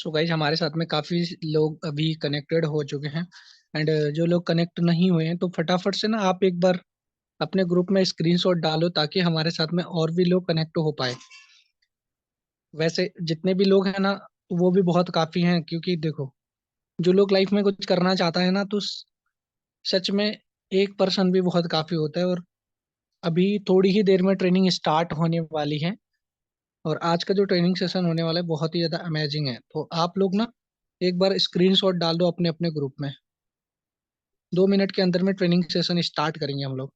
So guys हमारे साथ में काफी लोग अभी कनेक्टेड हो चुके हैं। एंड जो लोग कनेक्ट नहीं हुए हैं तो फटाफट से ना आप एक बार अपने ग्रुप में स्क्रीनशॉट डालो ताकि हमारे साथ में और भी लोग कनेक्ट हो पाए। वैसे जितने भी लोग हैं ना वो भी बहुत काफी हैं, क्योंकि देखो जो लोग लाइफ में कुछ करना चाहता है ना तो सच में एक पर्सन भी बहुत काफी होता है। और अभी थोड़ी ही देर में ट्रेनिंग स्टार्ट होने वाली है। और आज का जो ट्रेनिंग सेशन होने वाला है बहुत ही ज्यादा अमेजिंग है, तो आप लोग ना एक बार स्क्रीनशॉट डाल दो अपने अपने ग्रुप में। 2 मिनट के अंदर में ट्रेनिंग सेशन स्टार्ट करेंगे हम लोग।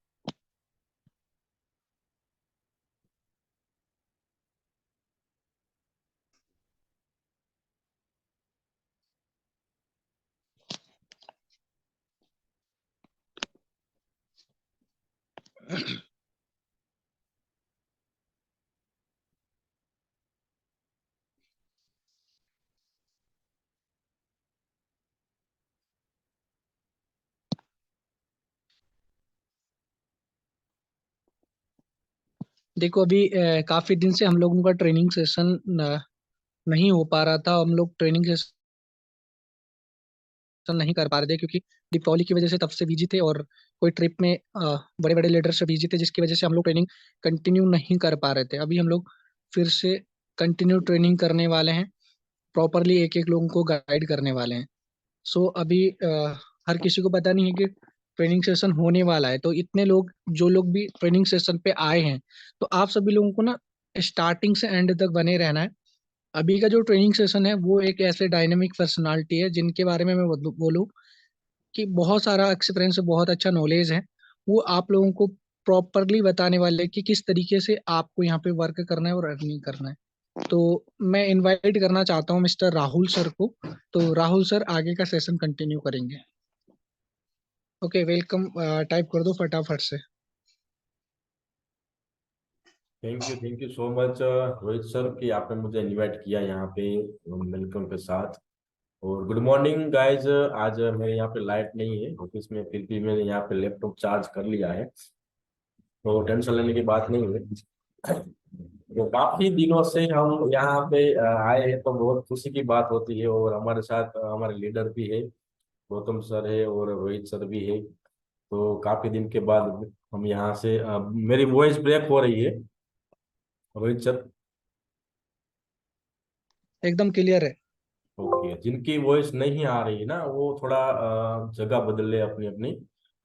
देखो अभी काफी दिन से हम लोगों का ट्रेनिंग सेशन नहीं हो पा रहा था। हम लोग ट्रेनिंग सेशन नहीं कर पा रहे थे क्योंकि दीपावली की वजह से तब से बिजी थे, और कोई ट्रिप में बड़े बड़े लीडर से बिजी थे, जिसकी वजह से हम लोग ट्रेनिंग कंटिन्यू नहीं कर पा रहे थे। अभी हम लोग फिर से कंटिन्यू ट्रेनिंग करने वाले हैं, प्रॉपरली एक एक लोगों को गाइड करने वाले हैं। सो अभी हर किसी को पता नहीं है कि ट्रेनिंग सेशन होने वाला है, तो इतने लोग जो लोग भी ट्रेनिंग सेशन पे आए हैं तो आप सभी लोगों को ना स्टार्टिंग से एंड तक बने रहना है। अभी का जो ट्रेनिंग सेशन है वो एक ऐसे डायनेमिक पर्सनालिटी है जिनके बारे में मैं बोलूँ कि बहुत सारा एक्सपीरियंस है, बहुत अच्छा नॉलेज है। वो आप लोगों को प्रॉपरली बताने वाले हैं कि किस तरीके से आपको यहाँ पे वर्क करना है और अर्निंग करना है। तो मैं इनवाइट करना चाहता हूँ मिस्टर राहुल सर को। तो राहुल सर आगे का सेशन कंटिन्यू करेंगे। ओके, वेलकम टाइप कर दो फटाफट से। Thank you so much Rohit sir कि आपने मुझे इनवाइट किया यहाँ पे वेलकम के साथ। और गुड मॉर्निंग गाइज। आज मेरे यहाँ पे लाइट नहीं है ऑफिस में, फिर भी मैंने यहाँ पे लैपटॉप चार्ज कर लिया है, तो टेंशन लेने की बात नहीं है। तो काफी दिनों से हम यहाँ पे आए हैं, तो बहुत खुशी की बात होती है। और हमारे साथ हमारे लीडर भी है, गौतम सर है और रोहित सर भी है। तो काफी दिन के बाद हम यहाँ से मेरी वॉइस ब्रेक हो रही है रोहित सर? एकदम क्लियर है। ओके, जिनकी वॉइस नहीं आ रही है ना वो थोड़ा जगह बदल ले अपनी अपनी,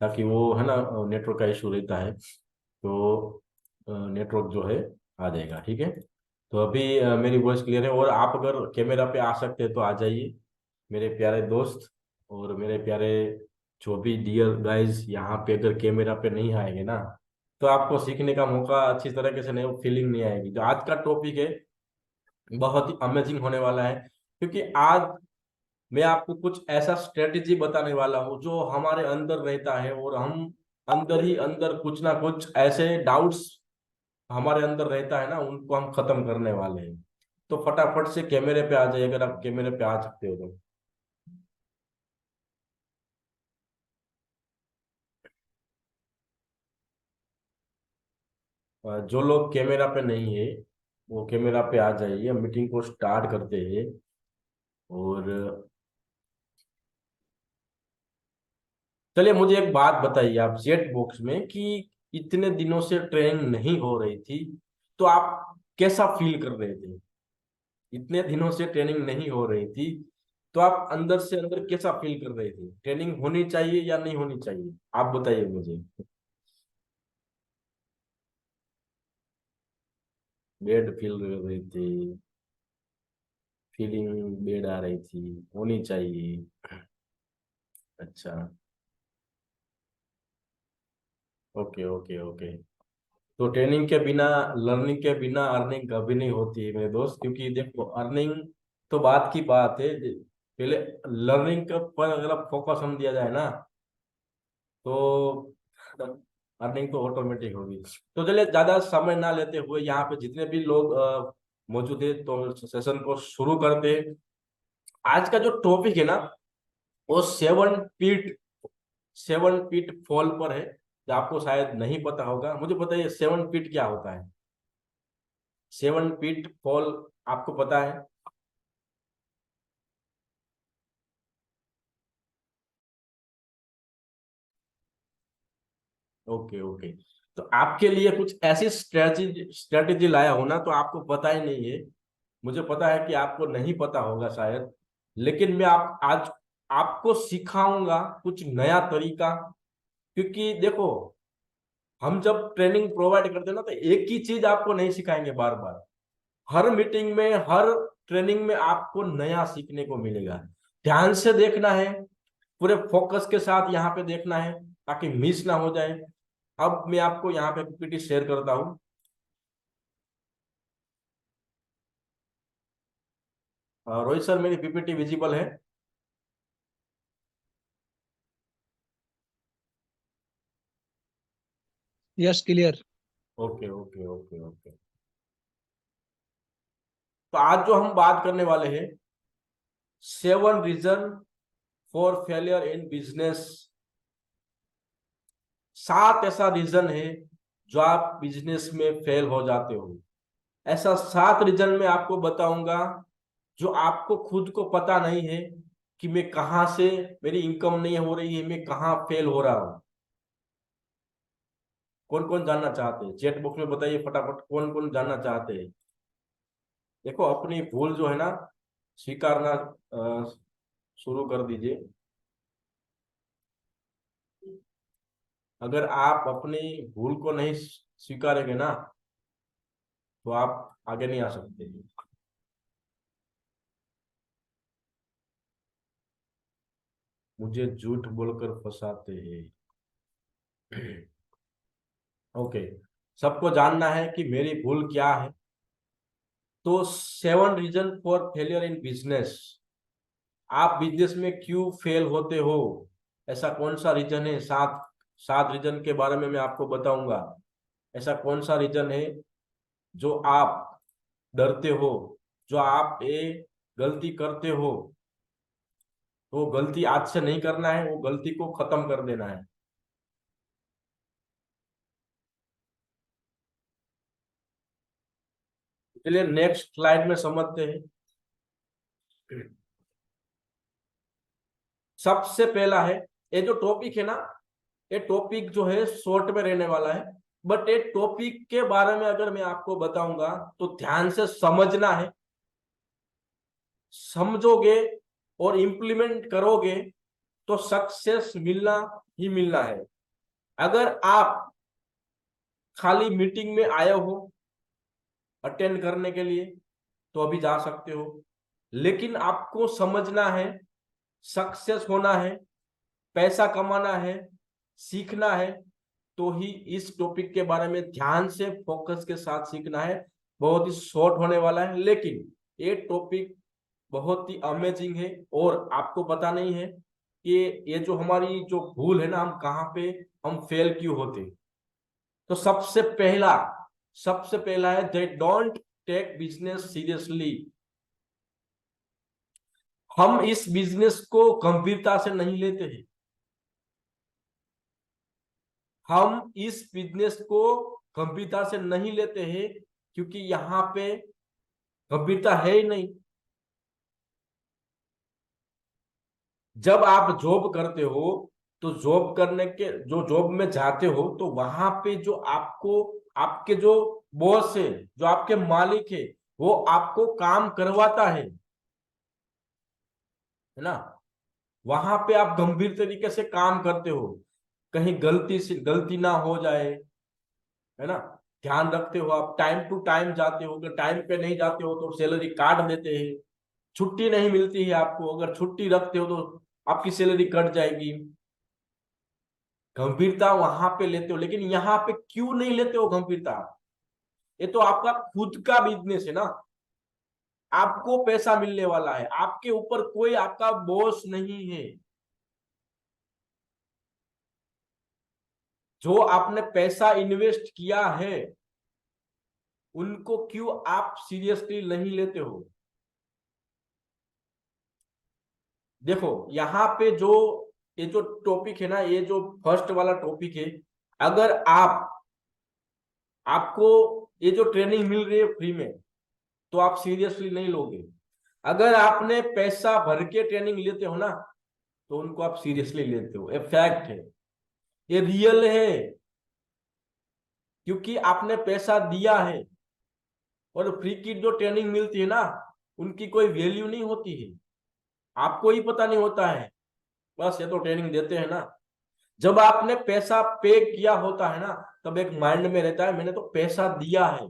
ताकि वो है ना, नेटवर्क का इशू रहता है, तो नेटवर्क जो है आ जाएगा। ठीक है, तो अभी मेरी वॉइस क्लियर है। और आप अगर कैमरा पे आ सकते हैं तो आ जाइए मेरे प्यारे दोस्त और मेरे प्यारे जो भी डियर गाइस। यहाँ पे अगर कैमरा पे नहीं आएंगे ना तो आपको सीखने का मौका अच्छी तरीके से नहीं, फीलिंग नहीं आएगी। जो आज का टॉपिक है बहुत ही अमेजिंग होने वाला है, क्योंकि आज मैं आपको कुछ ऐसा स्ट्रेटेजी बताने वाला हूँ जो हमारे अंदर रहता है, और हम अंदर ही अंदर कुछ ना कुछ ऐसे डाउट्स हमारे अंदर रहता है ना, उनको हम खत्म करने वाले हैं। तो फटाफट से कैमरे पे आ जाइए अगर आप कैमरे पे आ सकते हो तो। जो लोग कैमरा पे नहीं है वो कैमरा पे आ जाइए, मीटिंग को स्टार्ट करते हैं। और चलिए मुझे एक बात बताइए आप चैट बॉक्स में कि इतने दिनों से ट्रेनिंग नहीं हो रही थी तो आप कैसा फील कर रहे थे? इतने दिनों से ट्रेनिंग नहीं हो रही थी तो आप अंदर से अंदर कैसा फील कर रहे थे? ट्रेनिंग होनी चाहिए या नहीं होनी चाहिए, आप बताइए मुझे। बेड फील कर रहे थे? फीलिंग बेड आ रही थी, होनी चाहिए। अच्छा, ओके ओके ओके। तो ट्रेनिंग के बिना, लर्निंग के बिना अर्निंग कभी नहीं होती है मेरे दोस्त, क्योंकि देखो अर्निंग तो बात की बात है, पहले लर्निंग के पर अगर फोकस हम दिया जाए ना तो अर्निंग तो ऑटोमेटिक होगी। तो चलिए ज्यादा समय ना लेते हुए यहाँ पे जितने भी लोग मौजूद है तो सेशन को शुरू करते हैं। आज का जो टॉपिक है ना वो 7 फीट, 7 फीट फॉल पर है, जो आपको शायद नहीं पता होगा। मुझे बताइए 7 फीट क्या होता है? 7 फीट फॉल आपको पता है? Okay okay. तो आपके लिए कुछ ऐसी स्ट्रेटेजी लाया हो ना, तो आपको पता ही नहीं है। मुझे पता है कि आपको नहीं पता होगा शायद, लेकिन मैं आप आज आपको सिखाऊंगा कुछ नया तरीका। क्योंकि देखो, हम जब ट्रेनिंग प्रोवाइड करते हैं ना, तो एक ही चीज आपको नहीं सिखाएंगे बार बार। हर मीटिंग में, हर ट्रेनिंग में आपको नया सीखने को मिलेगा। ध्यान से देखना है, पूरे फोकस के साथ यहाँ पे देखना है, ताकि मिस ना हो जाए। अब मैं आपको यहाँ पे पीपीटी शेयर करता हूँ। रोहित सर, मेरी पीपीटी विजिबल है? Yes, clear. Okay okay okay okay. तो आज जो हम बात करने वाले हैं, 7 reason for failure in business. 7 ऐसा रीजन है जो आप बिजनेस में फेल हो जाते हो। ऐसा 7 रीजन मैं आपको बताऊंगा, जो आपको खुद को पता नहीं है कि मैं कहाँ से, मेरी इनकम नहीं हो रही है, मैं कहाँ फेल हो रहा हूँ। कौन कौन जानना चाहते हैं? चैट बॉक्स में बताइए फटाफट, कौन कौन जानना चाहते हैं। देखो, अपनी भूल जो है ना, स्वीकारना शुरू कर दीजिए। अगर आप अपनी भूल को नहीं स्वीकारेंगे ना, तो आप आगे नहीं आ सकते। मुझे झूठ बोलकर फंसाते हैं। ओके, सबको जानना है कि मेरी भूल क्या है। तो 7 reason for failure in business. आप बिजनेस में क्यों फेल होते हो? ऐसा कौन सा रीजन है? 7 7 रीजन के बारे में मैं आपको बताऊंगा। ऐसा कौन सा रीजन है जो आप डरते हो, जो आप ये गलती करते हो, तो वो गलती आज से नहीं करना है, वो गलती को खत्म कर देना है। चलिए नेक्स्ट स्लाइड में समझते हैं। सबसे पहला है, ये जो टॉपिक है ना, ये टॉपिक जो है शॉर्ट में रहने वाला है। बट ये टॉपिक के बारे में अगर मैं आपको बताऊंगा, तो ध्यान से समझना है। समझोगे और इम्प्लीमेंट करोगे, तो सक्सेस मिलना ही मिलना है। अगर आप खाली मीटिंग में आए हो अटेंड करने के लिए, तो अभी जा सकते हो। लेकिन आपको समझना है, सक्सेस होना है, पैसा कमाना है, सीखना है, तो ही इस टॉपिक के बारे में ध्यान से फोकस के साथ सीखना है। बहुत ही शॉर्ट होने वाला है, लेकिन ये टॉपिक बहुत ही अमेजिंग है। और आपको पता नहीं है कि ये जो हमारी जो भूल है ना, हम कहाँ पे हम फेल क्यों होते। तो सबसे पहला है, they don't take business seriously. हम इस बिजनेस को गंभीरता से नहीं लेते हैं। हम इस बिजनेस को गंभीरता से नहीं लेते हैं, क्योंकि यहाँ पे गंभीरता है ही नहीं। जब आप जॉब करते हो, तो जॉब करने के, जो जॉब में जाते हो, तो वहां पे जो आपको, आपके जो बॉस है, जो आपके मालिक है, वो आपको काम करवाता है ना। वहां पे आप गंभीर तरीके से काम करते हो, कहीं गलती ना हो जाए, है ना। ध्यान रखते हो, आप टाइम टू टाइम जाते हो। अगर टाइम पे नहीं जाते हो, तो सैलरी काट देते हैं। छुट्टी नहीं मिलती है आपको, अगर छुट्टी रखते हो, तो आपकी सैलरी कट जाएगी। गंभीरता वहां पे लेते हो, लेकिन यहाँ पे क्यों नहीं लेते हो गंभीरता? ये तो आपका खुद का बिजनेस है ना। आपको पैसा मिलने वाला है, आपके ऊपर कोई आपका बॉस नहीं है। जो आपने पैसा इन्वेस्ट किया है, उनको क्यों आप सीरियसली नहीं लेते हो? देखो, यहाँ पे जो ये जो टॉपिक है ना, ये जो फर्स्ट वाला टॉपिक है, अगर आपको ये जो ट्रेनिंग मिल रही है फ्री में, तो आप सीरियसली नहीं लोगे। अगर आपने पैसा भर के ट्रेनिंग लेते हो ना, तो उनको आप सीरियसली लेते हो। ये फैक्ट है, ये रियल है। क्योंकि आपने पैसा दिया है। और फ्री की जो ट्रेनिंग मिलती है ना, उनकी कोई वैल्यू नहीं होती है, आपको ही पता नहीं होता है, बस ये तो ट्रेनिंग देते हैं ना। जब आपने पैसा पे किया होता है ना, तब एक माइंड में रहता है मैंने तो पैसा दिया है,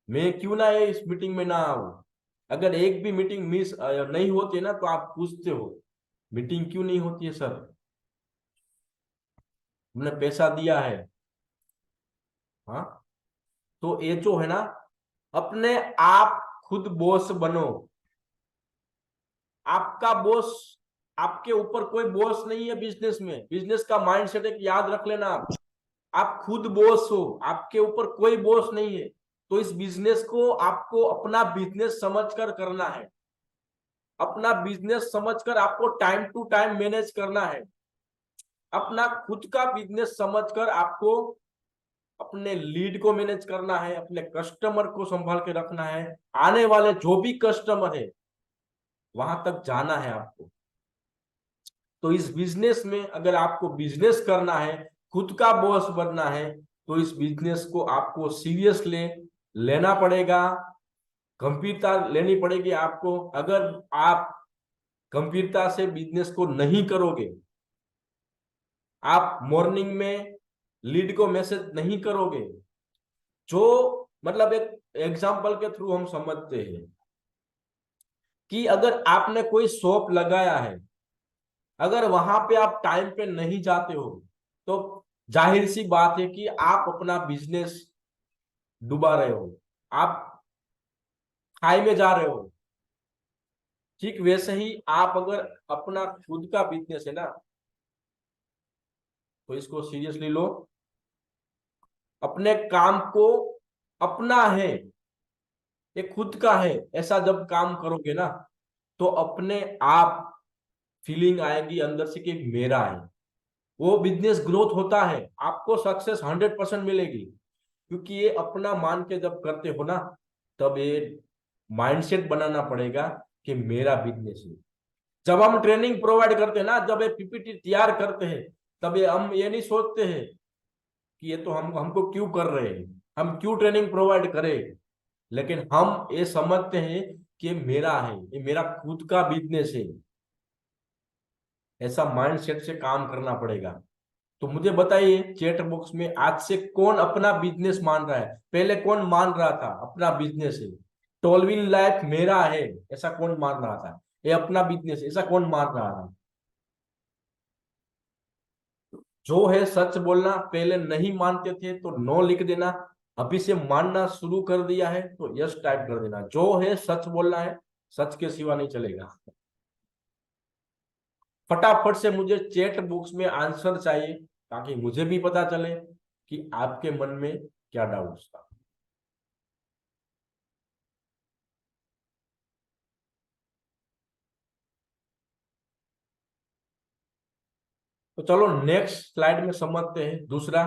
मैं क्यों ना ये इस मीटिंग में ना आऊं। अगर एक भी मीटिंग मिस नहीं होती है ना, तो आप पूछते हो मीटिंग क्यों नहीं होती है सर, हमने पैसा दिया है। हाँ, तो ये जो है ना, अपने आप खुद बॉस बनो। आपका बॉस, आपके ऊपर कोई बॉस नहीं है बिजनेस में। बिजनेस का माइंडसेट एक याद रख लेना, आप खुद बॉस हो, आपके ऊपर कोई बॉस नहीं है। तो इस बिजनेस को आपको अपना बिजनेस समझकर करना है, अपना बिजनेस समझकर आपको टाइम टू टाइम मैनेज करना है। अपना खुद का बिजनेस समझकर आपको अपने लीड को मैनेज करना है, अपने कस्टमर को संभाल के रखना है, आने वाले जो भी कस्टमर है वहां तक जाना है आपको। तो इस बिजनेस में अगर आपको बिजनेस करना है, खुद का बॉस बनना है, तो इस बिजनेस को आपको सीरियसली लेना पड़ेगा, गंभीरता लेनी पड़ेगी आपको। अगर आप गंभीरता से बिजनेस को नहीं करोगे, आप मॉर्निंग में लीड को मैसेज नहीं करोगे, जो मतलब एक एग्जांपल के थ्रू हम समझते हैं कि अगर आपने कोई शॉप लगाया है, अगर वहां पे आप टाइम पे नहीं जाते हो, तो जाहिर सी बात है कि आप अपना बिजनेस डुबा रहे हो, आप खाई में जा रहे हो। ठीक वैसे ही आप अगर अपना खुद का बिजनेस है ना, तो इसको सीरियसली लो, अपने काम को अपना है, ये खुद का है, ऐसा जब काम करोगे ना, तो अपने आप फीलिंग आएगी अंदर से कि मेरा है। वो बिजनेस ग्रोथ होता है, आपको सक्सेस 100% मिलेगी, क्योंकि ये अपना मान के जब करते हो ना, तब ये माइंडसेट बनाना पड़ेगा कि मेरा बिजनेस है। जब हम ट्रेनिंग प्रोवाइड करते हैं ना, जब ये पीपीटी तैयार करते हैं, तब ये हम ये नहीं सोचते हैं कि ये तो हम हमको क्यों कर रहे हैं, हम क्यों ट्रेनिंग प्रोवाइड करें, लेकिन हम ये समझते हैं कि मेरा है, ये मेरा खुद का बिजनेस है। ऐसा माइंडसेट से काम करना पड़ेगा। तो मुझे बताइए चैट बॉक्स में आज से कौन अपना बिजनेस मान रहा है? पहले कौन मान रहा था अपना बिजनेस है? 12 लाख मेरा है, ऐसा कौन मान रहा था? ये अपना बिजनेस ऐसा कौन मान रहा था? जो है सच बोलना, पहले नहीं मानते थे तो नो लिख देना, अभी से मानना शुरू कर दिया है तो यस टाइप कर देना। जो है सच बोलना है, सच के सिवा नहीं चलेगा। फटाफट से मुझे चैट बॉक्स में आंसर चाहिए, ताकि मुझे भी पता चले कि आपके मन में क्या डाउट्स था। तो चलो नेक्स्ट स्लाइड में समझते हैं दूसरा,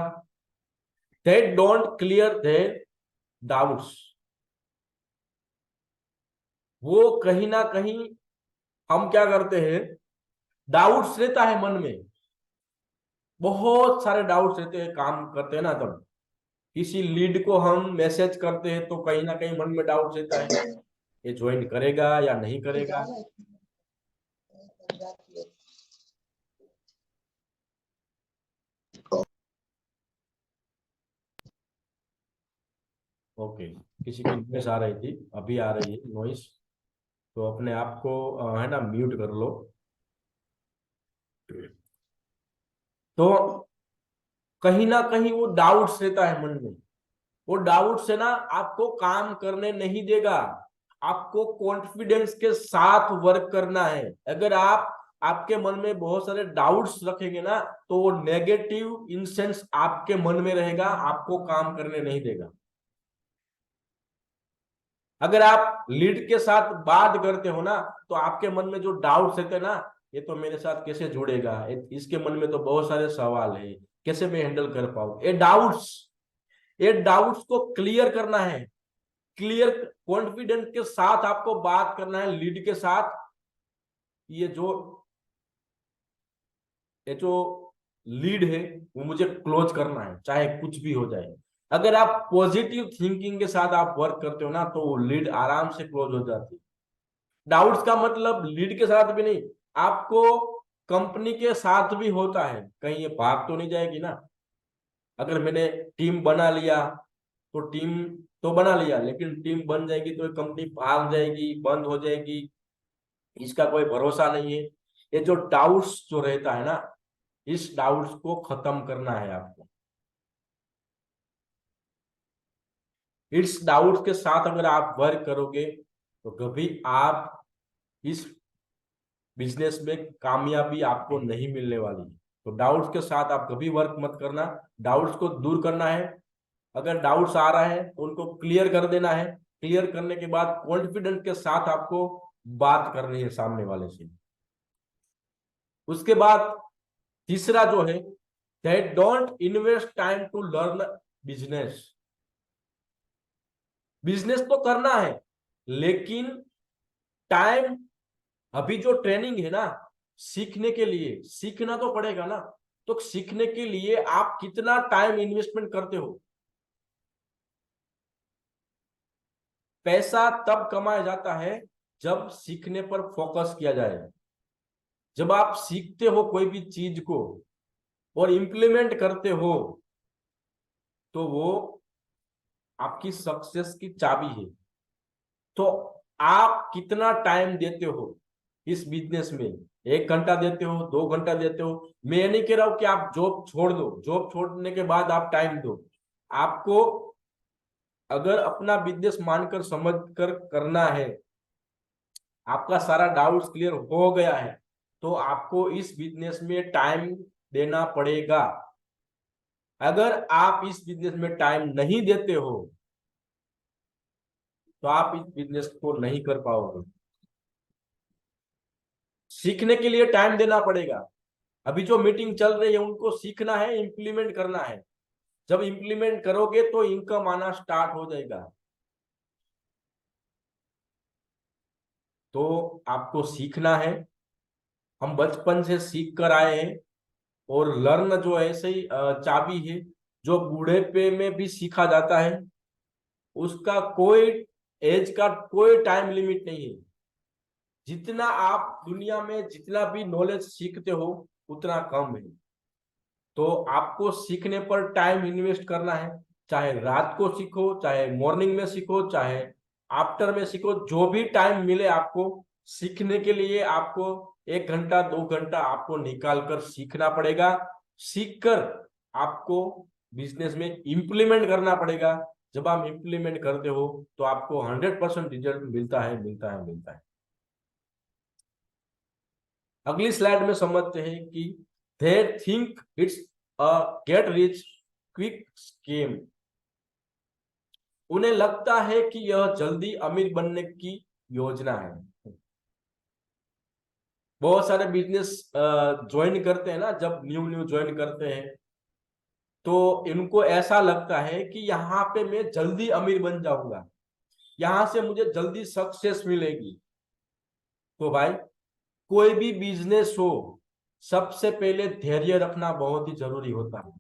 they don't clear their doubts. वो कहीं ना कहीं हम क्या करते हैं, डाउट्स रहता है मन में, बहुत सारे डाउट्स रहते हैं, काम करते हैं ना तब किसी लीड को हम मैसेज करते हैं, तो कहीं ना कहीं मन में डाउट रहता है, ये ज्वाइन करेगा या नहीं करेगा। ओके, किसी की नॉइस आ रही थी, अभी आ रही है नॉइस, तो अपने आप को है ना म्यूट कर लो। तो कहीं ना कहीं वो डाउट्स रहता है मन में, वो डाउट से ना आपको काम करने नहीं देगा। आपको कॉन्फिडेंस के साथ वर्क करना है। अगर आप आपके मन में बहुत सारे डाउट्स रखेंगे ना, तो वो नेगेटिव इंसेंस आपके मन में रहेगा, आपको काम करने नहीं देगा। अगर आप लीड के साथ बात करते हो ना, तो आपके मन में जो डाउट्स रहते हैं ना, ये तो मेरे साथ कैसे जुड़ेगा, इसके मन में तो बहुत सारे सवाल है, कैसे मैं हैंडल कर पाऊं, ये डाउट्स को क्लियर करना है। क्लियर कॉन्फिडेंस के साथ आपको बात करना है लीड के साथ। ये जो ये जो लीड है वो मुझे क्लोज करना है, चाहे कुछ भी हो जाए। अगर आप पॉजिटिव थिंकिंग के साथ आप वर्क करते हो ना, तो वो लीड आराम से क्लोज हो जाती है। डाउट्स का मतलब लीड के साथ भी नहीं, आपको कंपनी के साथ भी होता है, कहीं ये भाग तो नहीं जाएगी ना। अगर मैंने टीम बना लिया, तो टीम तो बना लिया, लेकिन टीम बन जाएगी तो कंपनी भाग जाएगी, बंद हो जाएगी, इसका कोई भरोसा नहीं है। ये जो डाउट्स जो रहता है ना, इस डाउट्स को खत्म करना है आपको। इस डाउट्स के साथ अगर आप वर्क करोगे, तो कभी आप इस बिजनेस में कामयाबी आपको नहीं मिलने वाली है। तो डाउट्स के साथ आप कभी वर्क मत करना, डाउट्स को दूर करना है। अगर डाउट्स आ रहा है तो उनको क्लियर कर देना है। क्लियर करने के बाद कॉन्फिडेंस के साथ आपको बात करनी है सामने वाले से। उसके बाद तीसरा जो है, that don't invest time to learn business. Business तो करना है, लेकिन टाइम, अभी जो ट्रेनिंग है ना, सीखने के लिए सीखना तो पड़ेगा ना। तो सीखने के लिए आप कितना टाइम इन्वेस्टमेंट करते हो। पैसा तब कमाया जाता है जब सीखने पर फोकस किया जाए। जब आप सीखते हो कोई भी चीज को और इंप्लीमेंट करते हो, तो वो आपकी सक्सेस की चाबी है। तो आप कितना टाइम देते हो इस बिजनेस में, 1 घंटा देते हो, 2 घंटा देते हो। मैं ये नहीं कह रहा हूं कि आप जॉब छोड़ दो, जॉब छोड़ने के बाद आप टाइम दो। आपको अगर अपना बिजनेस मानकर समझ कर करना है, आपका सारा डाउट्स क्लियर हो गया है, तो आपको इस बिजनेस में टाइम देना पड़ेगा। अगर आप इस बिजनेस में टाइम नहीं देते हो, तो आप इस बिजनेस को नहीं कर पाओगे। सीखने के लिए टाइम देना पड़ेगा। अभी जो मीटिंग चल रही है उनको सीखना है, इंप्लीमेंट करना है। जब इंप्लीमेंट करोगे तो इनकम आना स्टार्ट हो जाएगा। तो आपको सीखना है। हम बचपन से सीख कर आए हैं, और लर्न जो ऐसे ही चाबी है, जो बूढ़ेपे में भी सीखा जाता है। उसका कोई एज का कोई टाइम लिमिट नहीं है। जितना आप दुनिया में जितना भी नॉलेज सीखते हो, उतना कम है। तो आपको सीखने पर टाइम इन्वेस्ट करना है। चाहे रात को सीखो, चाहे मॉर्निंग में सीखो, चाहे आफ्टर में सीखो, जो भी टाइम मिले आपको सीखने के लिए, आपको 1 घंटा 2 घंटा आपको निकाल कर सीखना पड़ेगा। सीख कर आपको बिजनेस में इंप्लीमेंट करना पड़ेगा। जब आप इंप्लीमेंट करते हो, तो आपको 100% रिजल्ट मिलता है, मिलता है, मिलता है। अगली स्लाइड में समझते हैं कि they think it's a get rich quick scheme। उन्हें लगता है कि यह जल्दी अमीर बनने की योजना है। बहुत सारे बिजनेस ज्वाइन करते हैं ना, जब न्यू न्यू ज्वाइन करते हैं, तो इनको ऐसा लगता है कि यहाँ पे मैं जल्दी अमीर बन जाऊंगा, यहाँ से मुझे जल्दी सक्सेस मिलेगी। तो भाई, कोई भी बिजनेस हो, सबसे पहले धैर्य रखना बहुत ही जरूरी होता है।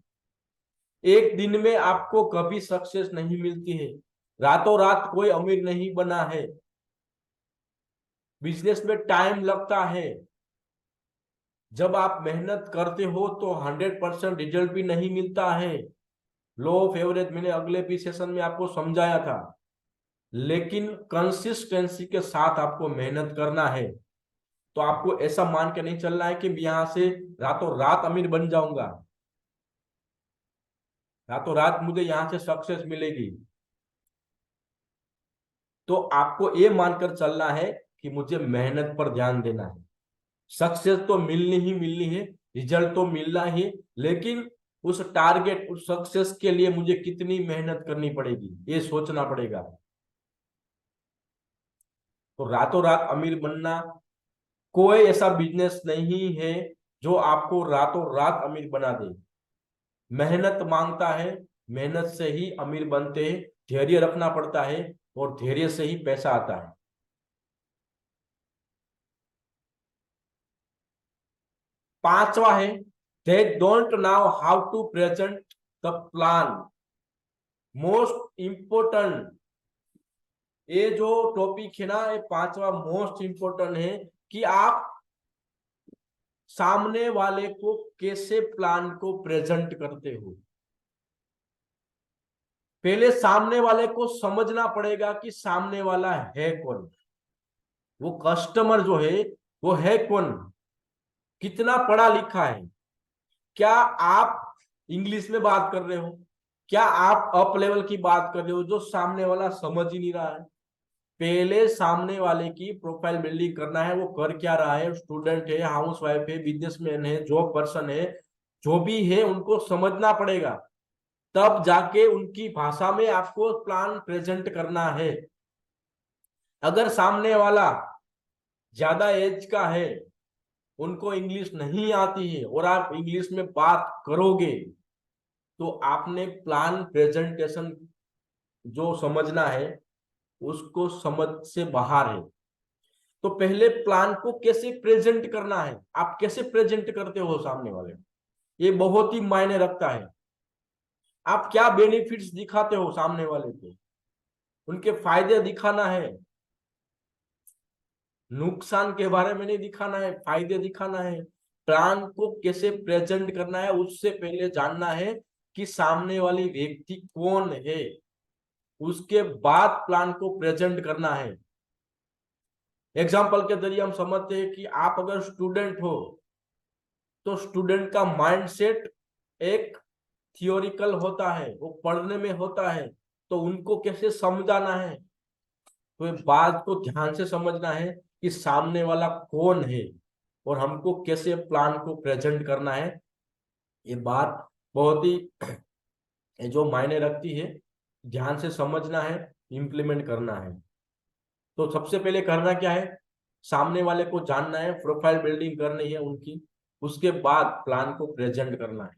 एक दिन में आपको कभी सक्सेस नहीं मिलती है। रातों रात कोई अमीर नहीं बना है। बिजनेस में टाइम लगता है। जब आप मेहनत करते हो तो 100% रिजल्ट भी नहीं मिलता है। लॉ ऑफ एवरेज मैंने अगले भी सेशन में आपको समझाया था। लेकिन कंसिस्टेंसी के साथ आपको मेहनत करना है। तो आपको ऐसा मान के नहीं चलना है कि यहां से रातों रात अमीर बन जाऊंगा, रातों रात मुझे यहां से सक्सेस मिलेगी। तो आपको ये मानकर चलना है कि मुझे मेहनत पर ध्यान देना है। सक्सेस तो मिलनी ही मिलनी है, रिजल्ट तो मिलना ही, लेकिन उस टारगेट, उस सक्सेस के लिए मुझे कितनी मेहनत करनी पड़ेगी, ये सोचना पड़ेगा। तो रातों रात अमीर बनना, कोई ऐसा बिजनेस नहीं है जो आपको रातों रात अमीर बना दे। मेहनत मांगता है, मेहनत से ही अमीर बनते हैं। धैर्य रखना पड़ता है, और धैर्य से ही पैसा आता है। पांचवा है, they don't know how to present the plan. Most important, ये जो टॉपिक है ना, ये पांचवा मोस्ट इंपोर्टेंट है कि आप सामने वाले को कैसे प्लान को प्रेजेंट करते हो। पहले सामने वाले को समझना पड़ेगा कि सामने वाला है कौन, वो कस्टमर जो है वो है कौन, कितना पढ़ा लिखा है, क्या आप इंग्लिश में बात कर रहे हो, क्या आप अप लेवल की बात कर रहे हो जो सामने वाला समझ ही नहीं रहा है। पहले सामने वाले की प्रोफाइल बिल्डिंग करना है, वो कर क्या रहा है, स्टूडेंट है, हाउस वाइफ है, बिजनेसमैन है, जॉब पर्सन है, जो भी है उनको समझना पड़ेगा, तब जाके उनकी भाषा में आपको प्लान प्रेजेंट करना है। अगर सामने वाला ज्यादा एज का है, उनको इंग्लिश नहीं आती है और आप इंग्लिश में बात करोगे, तो आपने प्लान प्रेजेंटेशन जो समझना है उसको समझ से बाहर है। तो पहले प्लान को कैसे प्रेजेंट करना है, आप कैसे प्रेजेंट करते हो सामने वाले, ये बहुत ही मायने रखता है। आप क्या बेनिफिट्स दिखाते हो सामने वाले को, उनके फायदे दिखाना है, नुकसान के बारे में नहीं दिखाना है, फायदे दिखाना है। प्लान को कैसे प्रेजेंट करना है उससे पहले जानना है कि सामने वाली व्यक्ति कौन है, उसके बाद प्लान को प्रेजेंट करना है। एग्जाम्पल के जरिए हम समझते हैं कि आप अगर स्टूडेंट हो तो स्टूडेंट का माइंडसेट एक थियोरिकल होता है, वो पढ़ने में होता है, तो उनको कैसे समझाना है, तो बात को ध्यान से समझना है कि सामने वाला कौन है और हमको कैसे प्लान को प्रेजेंट करना है। ये बात बहुत ही जो मायने रखती है, ध्यान से समझना है, इम्प्लीमेंट करना है। तो सबसे पहले करना क्या है, सामने वाले को जानना है, प्रोफाइल बिल्डिंग करनी है उनकी, उसके बाद प्लान को प्रेजेंट करना है।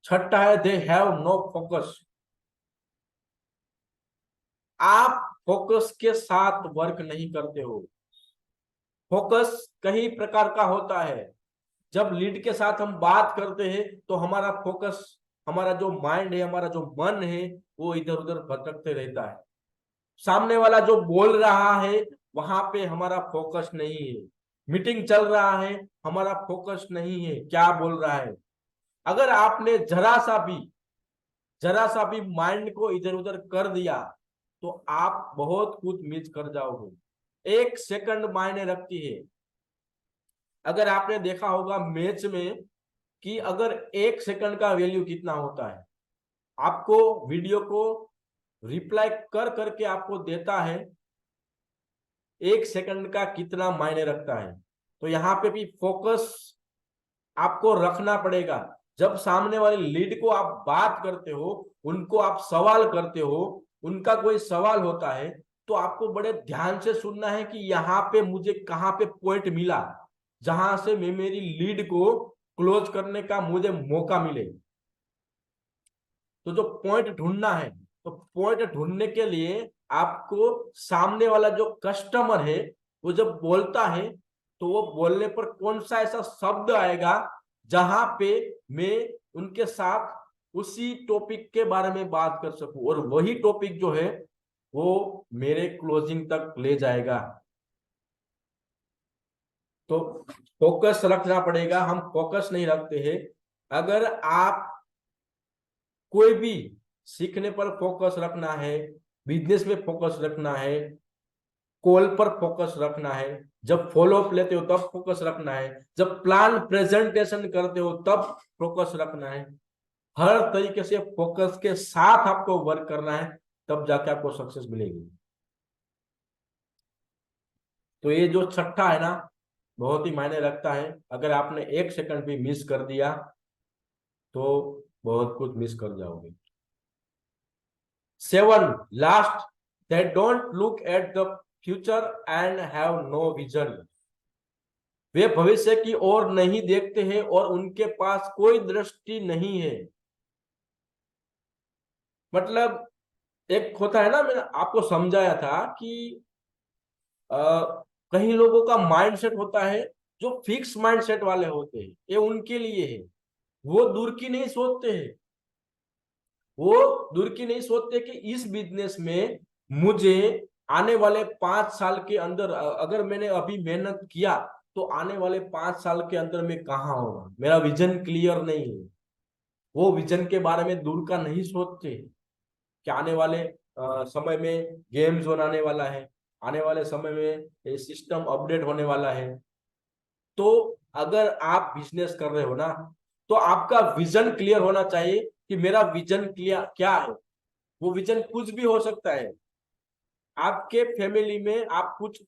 छठा है दे हैव नो फोकस। आप फोकस के साथ वर्क नहीं करते हो। फोकस कई प्रकार का होता है। जब लीड के साथ हम बात करते हैं तो हमारा फोकस, हमारा जो माइंड है, हमारा जो मन है, वो इधर उधर भटकते रहता है। सामने वाला जो बोल रहा है वहां पे हमारा फोकस नहीं है। मीटिंग चल रहा है, हमारा फोकस नहीं है क्या बोल रहा है। अगर आपने जरा सा भी माइंड को इधर उधर कर दिया तो आप बहुत कुछ मिस कर जाओगे। एक सेकंड मायने रखती है। अगर आपने देखा होगा मैच में कि अगर एक सेकंड का वैल्यू कितना होता है, आपको वीडियो को रिप्लाई कर करके आपको देता है एक सेकंड का कितना मायने रखता है। तो यहाँ पे भी फोकस आपको रखना पड़ेगा। जब सामने वाले लीड को आप बात करते हो, उनको आप सवाल करते हो, उनका कोई सवाल होता है, तो आपको बड़े ध्यान से सुनना है कि यहाँ पे मुझे कहाँ पे पॉइंट मिला जहां से मैं मेरी लीड को क्लोज करने का मुझे मौका मिले। तो जो पॉइंट ढूंढना है, तो पॉइंट ढूंढने के लिए आपको सामने वाला जो कस्टमर है वो जब बोलता है तो वो बोलने पर कौन सा ऐसा शब्द आएगा जहां पे मैं उनके साथ उसी टॉपिक के बारे में बात कर सकूं और वही टॉपिक जो है वो मेरे क्लोजिंग तक ले जाएगा। तो फोकस रखना पड़ेगा। हम फोकस नहीं रखते हैं। अगर आप कोई भी सीखने पर फोकस रखना है, बिजनेस में फोकस रखना है, कॉल पर फोकस रखना है, जब फॉलो अप लेते हो तब फोकस रखना है, जब प्लान प्रेजेंटेशन करते हो तब फोकस रखना है, हर तरीके से फोकस के साथ आपको वर्क करना है, तब जाके आपको सक्सेस मिलेगी। तो ये जो छठा है ना, बहुत ही मायने रखता है। अगर आपने एक सेकंड भी मिस कर दिया तो बहुत कुछ मिस कर जाओगे। 7 last, they don't look at the future and have no vision। वे भविष्य की ओर नहीं देखते हैं और उनके पास कोई दृष्टि नहीं है। मतलब एक होता है ना, मैंने आपको समझाया था कि कई लोगों का माइंडसेट होता है जो फिक्स माइंडसेट वाले होते हैं, ये उनके लिए है। वो दूर की नहीं सोचते हैं, वो दूर की नहीं सोचते कि इस बिजनेस में मुझे आने वाले 5 साल के अंदर अगर मैंने अभी मेहनत किया तो आने वाले 5 साल के अंदर मैं कहाँ होगा, मेरा विजन क्लियर नहीं है। वो विजन के बारे में दूर का नहीं सोचते कि आने वाले समय में गेम जोन आने वाला है, आने वाले समय में सिस्टम अपडेट होने वाला है। तो अगर आप बिजनेस कर रहे हो ना, तो आपका विजन क्लियर होना चाहिए कि मेरा विजन क्लियर क्या है। वो विजन कुछ भी हो सकता है। आपके फैमिली में आप कुछ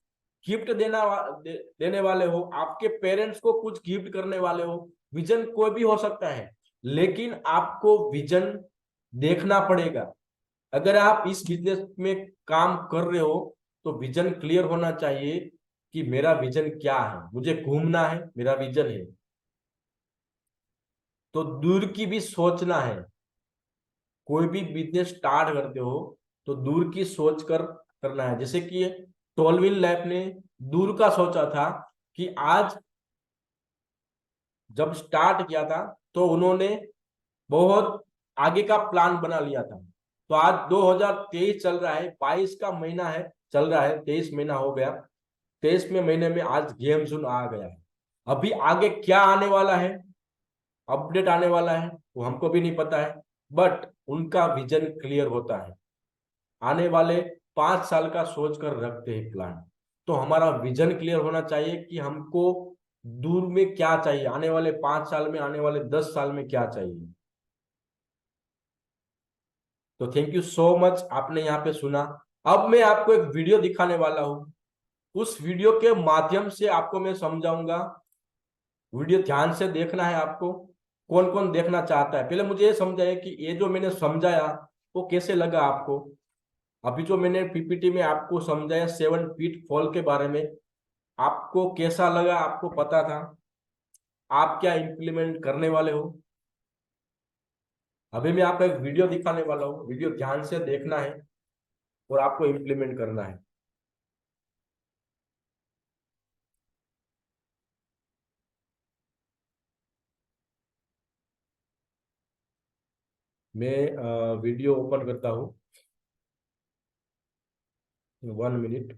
गिफ्ट देने वाले हो, आपके पेरेंट्स को कुछ गिफ्ट करने वाले हो, विजन कोई भी हो सकता है, लेकिन आपको विजन देखना पड़ेगा। अगर आप इस बिजनेस में काम कर रहे हो तो विजन क्लियर होना चाहिए कि मेरा विजन क्या है, मुझे घूमना है, मेरा विजन है। तो दूर की भी सोचना है। कोई भी बिजनेस स्टार्ट करते हो तो दूर की सोच कर करना है। जैसे कि टोलविन लैब ने दूर का सोचा था कि आज जब स्टार्ट किया था तो उन्होंने बहुत आगे का प्लान बना लिया था। तो आज 2023 चल रहा है, 22 का महीना है, चल रहा है, 23 महीना हो गया, 23वें महीने में आज गेम जोन आ गया है। अभी आगे क्या आने वाला है, अपडेट आने वाला है, वो हमको भी नहीं पता है, बट उनका विजन क्लियर होता है। आने वाले 5 साल का सोच कर रखते हैं प्लान। तो हमारा विजन क्लियर होना चाहिए कि हमको दूर में क्या चाहिए, आने वाले 5 साल में, आने वाले 10 साल में क्या चाहिए। तो थैंक यू सो मच, आपने यहाँ पे सुना। अब मैं आपको एक वीडियो दिखाने वाला हूँ। उस वीडियो के माध्यम से आपको मैं समझाऊंगा। वीडियो ध्यान से देखना है आपको। कौन कौन देखना चाहता है, पहले मुझे ये समझाइए कि ये जो मैंने समझाया वो कैसे लगा आपको। अभी जो मैंने पीपीटी में आपको समझाया 7 फीट फॉल के बारे में, आपको कैसा लगा, आपको पता था, आप क्या इम्प्लीमेंट करने वाले हो। अभी मैं आपको एक वीडियो दिखाने वाला हूँ, वीडियो ध्यान से देखना है और आपको इम्प्लीमेंट करना है। मैं वीडियो ओपन करता हूँ, 1 मिनट।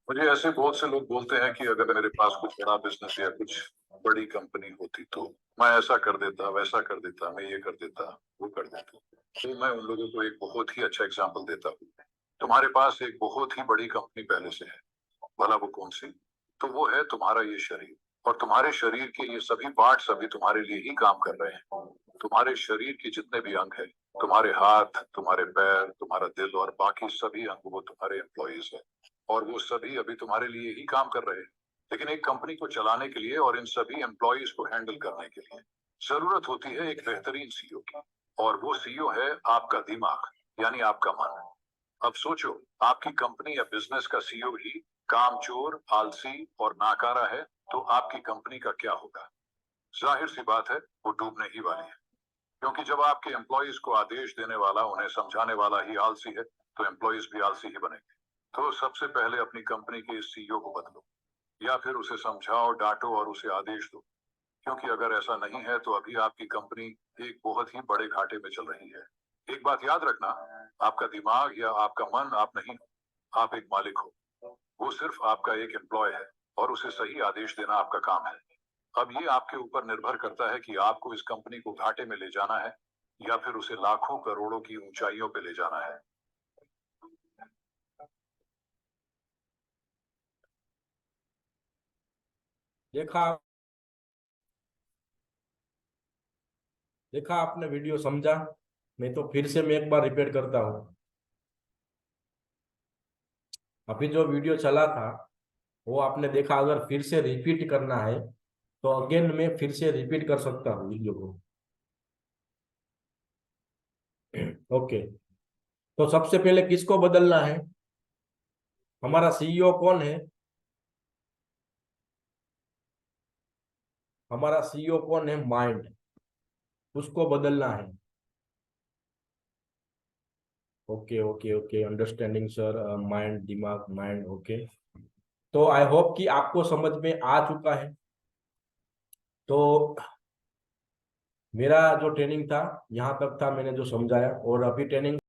मुझे ऐसे बहुत से लोग बोलते हैं कि अगर मेरे पास कुछ बड़ा बिजनेस या कुछ बड़ी कंपनी होती तो मैं ऐसा कर देता, वैसा कर देता, मैं ये कर देता, वो कर देता। तो मैं उन लोगों को एक बहुत ही अच्छा एग्जांपल देता हूँ। तुम्हारे पास एक बहुत ही बड़ी कंपनी पहले से है, भला वो कौन सी? तो वो है तुम्हारा ये शरीर। और तुम्हारे शरीर के ये सभी पार्ट्स अभी तुम्हारे लिए ही काम कर रहे हैं। तुम्हारे शरीर के जितने भी अंग है, तुम्हारे हाथ, तुम्हारे पैर, तुम्हारा दिल और बाकी सभी अंग, वो तुम्हारे एम्प्लॉयज है। और वो सभी अभी तुम्हारे लिए ही काम कर रहे हैं। लेकिन एक कंपनी को चलाने के लिए और इन सभी एम्प्लॉयज को हैंडल करने के लिए जरूरत होती है एक बेहतरीन सीईओ की। और वो सीईओ है आपका दिमाग, यानी आपका मन। अब सोचो, आपकी कंपनी या बिजनेस का सीईओ ही कामचोर, आलसी और नाकारा है, तो आपकी कंपनी का क्या होगा? जाहिर सी बात है, वो डूबने ही वाली है। क्योंकि जब आपके एम्प्लॉयज को आदेश देने वाला, उन्हें समझाने वाला ही आलसी है, तो एम्प्लॉयज भी आलसी ही बनेंगे। तो सबसे पहले अपनी कंपनी के सीईओ को बदलो, या फिर उसे समझाओ, डांटो और उसे आदेश दो। क्योंकि अगर ऐसा नहीं है तो अभी आपकी कंपनी एक बहुत ही बड़े घाटे में चल रही है। एक बात याद रखना, आपका दिमाग या आपका मन आप नहीं हो, आप एक मालिक हो। वो सिर्फ आपका एक एम्प्लॉय है और उसे सही आदेश देना आपका काम है। अब ये आपके ऊपर निर्भर करता है कि आपको इस कंपनी को घाटे में ले जाना है या फिर उसे लाखों करोड़ों की ऊंचाइयों पे ले जाना है। देखा, देखा आपने वीडियो समझा। मैं तो फिर से मैं एक बार रिपीट करता हूँ। अभी जो वीडियो चला था वो आपने देखा, अगर फिर से रिपीट करना है तो अगेन मैं फिर से रिपीट कर सकता हूँ वीडियो को। ओके, तो सबसे पहले किसको बदलना है? हमारा सीईओ कौन है? हमारा सीईओ कौन है? माइंड, उसको बदलना है। Okay okay okay, understanding sir. Mind, दिमाग, माइंड, ओके। तो आई होप कि आपको समझ में आ चुका है। तो मेरा जो ट्रेनिंग था यहाँ तक था, मैंने जो समझाया, और अभी ट्रेनिंग